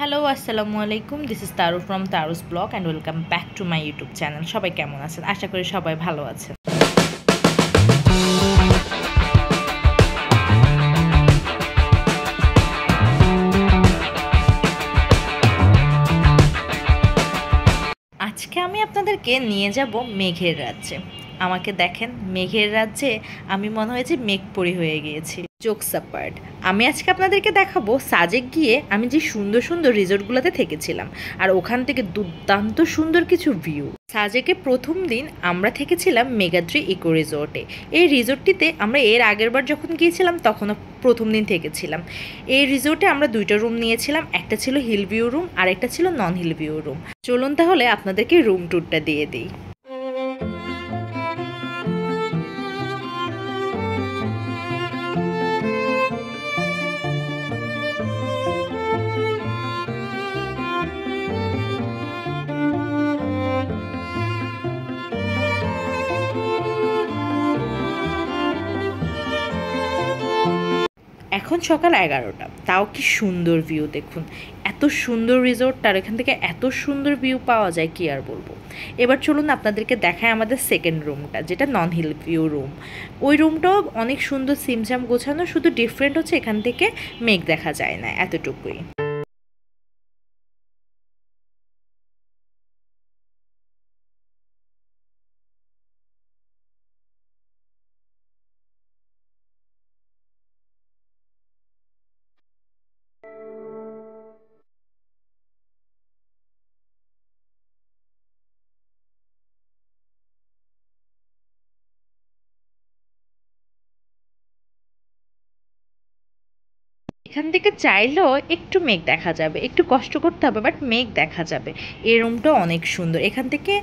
Hello, আসসালামু আলাইকুম। This is Taru from Taru's blog and welcome back to my YouTube channel. সবাই কেমন আছেন? আশা করি সবাই ভালো আছেন। আজকে আমি আপনাদেরকে নিয়ে যাব মেঘের রাজ্যে। আমাকে দেখেন, মেঘের রাজ্যে আমি মনে হয় যে মেঘপরি হয়ে গিয়েছি। জোকস অ্যাপার্ট, আমি আজকে আপনাদেরকে দেখাবো সাজেক গিয়ে আমি যে সুন্দর সুন্দর রিসোর্টগুলোতে থেকেছিলাম আর ওখান থেকে দুর্দান্ত সুন্দর কিছু ভিউ। সাজেকে প্রথম দিন আমরা থেকেছিলাম মেগাদ্রি ইকো রিসোর্টে। এই রিসোর্টটিতে আমরা এর আগের বার যখন গিয়েছিলাম তখনও প্রথম দিন থেকেছিলাম। এই রিসোর্টে আমরা দুইটা রুম নিয়েছিলাম, একটা ছিল হিল ভিউ রুম আর একটা ছিল নন হিল ভিউ রুম। চলুন তাহলে আপনাদেরকে রুম ট্যুরটা দিয়ে দিই। এখন সকাল 11টা, তাও কি সুন্দর ভিউ দেখুন। এত সুন্দর রিসোর্ট, আর এখান থেকে এত সুন্দর ভিউ পাওয়া যায় কি আর বলবো। এবার চলুন আপনাদেরকে দেখায় আমাদের সেকেন্ড রুমটা, যেটা নন হিল ভিউ রুম। ওই রুমটাও অনেক সুন্দর সিমসাম গোছানো, শুধু ডিফারেন্ট হচ্ছে এখান থেকে মেঘ দেখা যায় না, এতটুকুই। এখান থেকে চাইলেও একটু মেঘ দেখা যাবে, একটু কষ্ট করতে হবে, বাট মেঘ দেখা যাবে। এই রুমটা অনেক সুন্দর, এখান থেকে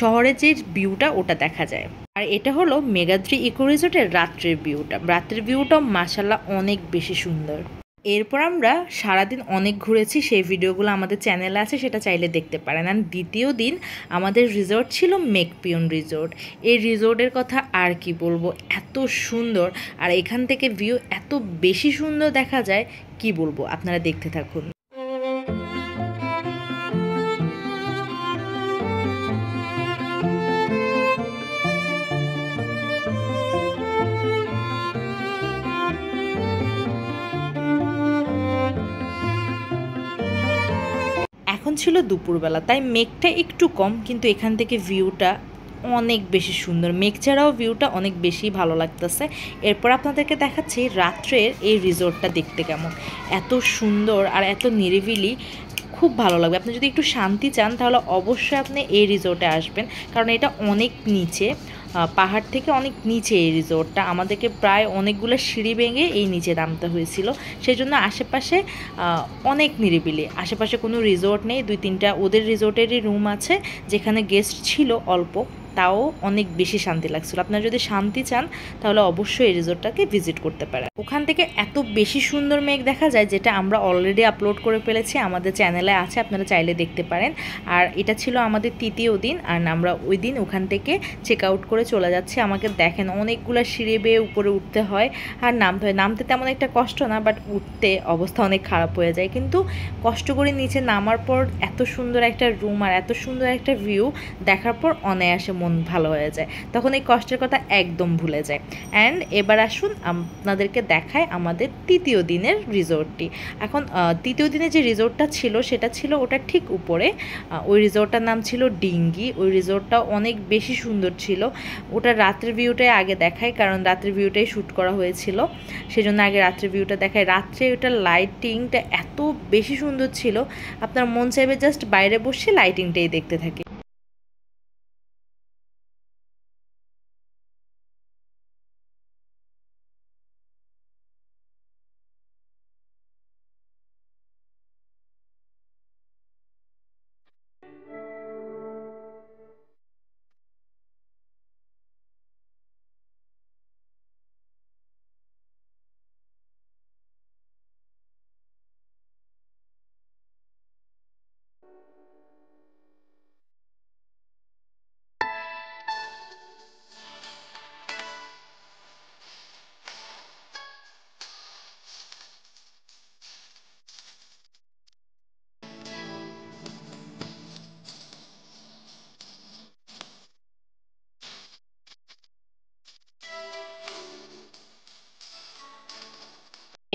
শহরের যে ভিউটা ওটা দেখা যায়। আর এটা হলো মেগাদ্রি ইকো রিসোর্টের রাত্রের ভিউটা। রাত্রের ভিউটাও মাসাল্লাহ অনেক বেশি সুন্দর। এরপর আমরা সারাদিন অনেক ঘুরেছি, সেই ভিডিওগুলো আমাদের চ্যানেলে আছে, সেটা চাইলে দেখতে পারেন। আর দ্বিতীয় দিন আমাদের রিসোর্ট ছিল মেকপিয়ন রিসোর্ট। এই রিসোর্টের কথা আর কি বলবো, এত সুন্দর। আর এখান থেকে ভিউ এত বেশি সুন্দর দেখা যায়, কি বলবো, আপনারা দেখতে থাকুন। এখন ছিল দুপুরবেলা, তাই মেঘটা একটু কম, কিন্তু এখান থেকে ভিউটা অনেক বেশি সুন্দর। মেঘ ছাড়াও ভিউটা অনেক বেশি ভালো লাগতেছে। এরপর আপনাদেরকে দেখাচ্ছি রাত্রের এই রিসোর্টটা দেখতে কেমন। এত সুন্দর আর এত নিরিবিলি, খুব ভালো লাগবে। আপনি যদি একটু শান্তি চান তাহলে অবশ্যই আপনি এই রিসোর্টে আসবেন, কারণ এটা অনেক নিচে, পাহাড় থেকে অনেক নিচে এই রিসোর্টটা। আমাদেরকে প্রায় অনেকগুলো সিঁড়ি ভেঙে এই নিচে নামতে হয়েছিল। সেই জন্য আশেপাশে অনেক নিরিবিলি, আশেপাশে কোনো রিসোর্ট নেই। দুই তিনটা ওদের রিসোর্টেরই রুম আছে যেখানে গেস্ট ছিল অল্প, তাও অনেক বেশি শান্তি লাগছিল। আপনারা যদি শান্তি চান তাহলে অবশ্যই এই রিসোর্টটাকে ভিজিট করতে পারেন। ওখান থেকে এত বেশি সুন্দর মেঘ দেখা যায়, যেটা আমরা অলরেডি আপলোড করে ফেলেছি, আমাদের চ্যানেলে আছে, আপনারা চাইলে দেখতে পারেন। আর এটা ছিল আমাদের তৃতীয় দিন, আর আমরা ওই দিন ওখান থেকে চেক আউট করে চলে যাচ্ছি। আমাকে দেখেন, অনেকগুলো সিঁড়ি বেয়ে উপরে উঠতে হয় আর নামতে হয়। নামতে তেমন একটা কষ্ট না, বাট উঠতে অবস্থা অনেক খারাপ হয়ে যায়। কিন্তু কষ্ট করে নিচে নামার পর এত সুন্দর একটা রুম আর এত সুন্দর একটা ভিউ দেখার পর অনায়াসে মন ভালো হয়ে যায়, তখন এই কষ্টের কথা একদম ভুলে যায়। অ্যান্ড এবার আসুন আপনাদেরকে দেখায় আমাদের তৃতীয় দিনের রিসোর্টটি। এখন তৃতীয় দিনে যে রিসোর্টটা ছিল সেটা ছিল ওটা ঠিক উপরে। ওই রিসোর্টটার নাম ছিল ডিঙ্গি। ওই রিসোর্টটা অনেক বেশি সুন্দর ছিল। ওটা রাত্রের ভিউটাই আগে দেখায়, কারণ রাত্রের ভিউটাই শ্যুট করা হয়েছিল, সেজন্য আগে রাত্রের ভিউটা দেখায়। রাত্রে ওটার লাইটিংটা এত বেশি সুন্দর ছিল, আপনার মন চাইবে জাস্ট বাইরে বসে লাইটিংটাই দেখতে থাকি।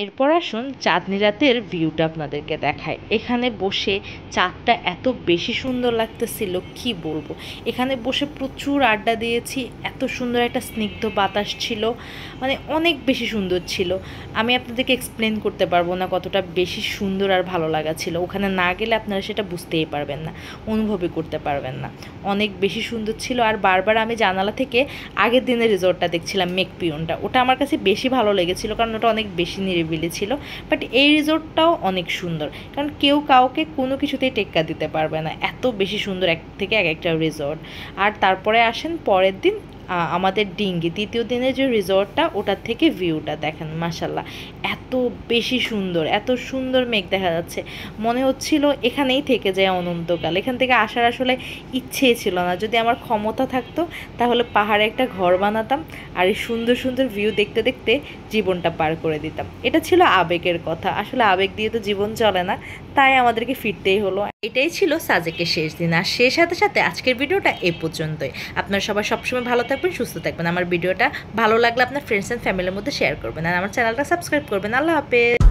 এরপর আসুন চাঁদনি রাতের ভিউটা আপনাদেরকে দেখায়। এখানে বসে চাঁদটা এত বেশি সুন্দর লাগতেছিল কি বলবো। এখানে বসে প্রচুর আড্ডা দিয়েছি, এত সুন্দর একটা স্নিগ্ধ বাতাস ছিল, মানে অনেক বেশি সুন্দর ছিল। আমি আপনাদেরকে এক্সপ্লেন করতে পারবো না কতটা বেশি সুন্দর আর ভালো লাগা ছিল। ওখানে না গেলে আপনারা সেটা বুঝতেই পারবেন না, অনুভবই করতে পারবেন না। অনেক বেশি সুন্দর ছিল। আর বারবার আমি জানালা থেকে আগের দিনের রিসর্টটা দেখছিলাম, মেকপিওনটা, ওটা আমার কাছে বেশি ভালো লেগেছিল কারণ ওটা অনেক বেশি নিরিবিলি ছিল। বাট এই রিসর্টটাও অনেক সুন্দর, কারণ কেউ কাউকে কোনো কিছুতেই টেক্কা দিতে পারবে না, এত বেশি সুন্দর এক থেকে এক একটা রিসর্ট। আর তারপরে আসেন পরের দিন আমাদের ডিঙ্গি, দ্বিতীয় দিনের যে রিসর্টটা, ওটার থেকে ভিউটা দেখেন মাশাল্লাহ এত বেশি সুন্দর, এত সুন্দর মেঘ দেখা যাচ্ছে, মনে হচ্ছিল এখানেই থেকে যায় অনন্তকাল। এখান থেকে আসার আসলে ইচ্ছেই ছিল না। যদি আমার ক্ষমতা থাকতো তাহলে পাহাড়ে একটা ঘর বানাতাম আর এই সুন্দর সুন্দর ভিউ দেখতে দেখতে জীবনটা পার করে দিতাম। এটা ছিল আবেগের কথা, আসলে আবেগ দিয়ে তো জীবন চলে না, তাই আমাদেরকে ফিরতেই হলো। এটাই ছিল সাজেকের শেষ দিন। আর সেই সাথে সাথে আজকের ভিডিওটা এ পর্যন্তই। আপনারা সবাই সবসময় ভালো থাকবেন, সুস্থ থাকবেন। আমার ভিডিওটা ভালো লাগলে আপনার ফ্রেন্ডস অ্যান্ড ফ্যামিলির মধ্যে শেয়ার করবেন আর আমার চ্যানেলটা সাবস্ক্রাইব করবেন। আল্লাহ হাফেজ।